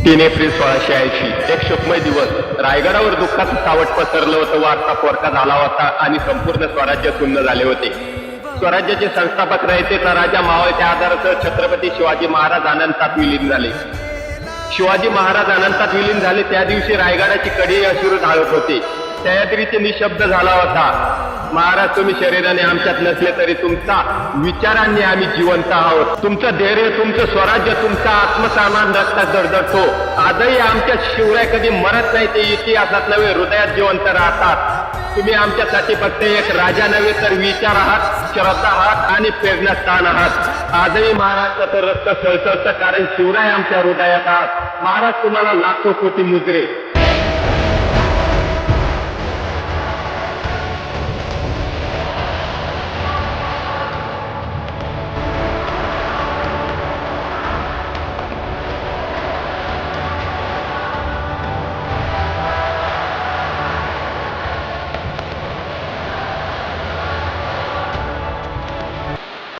3 April 1680 एक शुकमय दिवस. रायगडावर दुःखाचं सावट पसरलं होतं. वारसा पोरका झाला होता आणि संपूर्ण स्वराज्य सुन्न झाले होते. स्वराज्याचे संस्थापक रयतेचा राजा मावळत्या आधारासह छत्रपती शिवाजी महाराज अनंतात विलीन झाले. शिवाजी महाराज अनंतात विलीन झाले त्या दिवशी रायगडाची कडी अश्रू ढाळत होते. सह्याद्रीचे निशब्द झाला होता. महाराज, तुम्ही शरीराने आमच्यात नसले तरी तुमचा विचारांनी आम्ही जिवंत आहोत. तुमचं धैर्य, तुमचं स्वराज्य, तुमचा आत्मसन्मान रक्तात धडधडतो. आजही आमच्या शिवराय कधी मरत नाही. ते इतिहासात नव्हे हृदयात जिवंत राहतात. तुम्ही आमच्यासाठी फक्त एक राजा नव्हे तर विचार आहात, श्रद्धा आहात आणि प्रेरणास्थान आहात. आजही महाराष्ट्राचं रक्त सळसळतं कारण शिवराय आमच्या हृदयात आहात. महाराज, तुम्हाला लाखो कोटी मुजरे.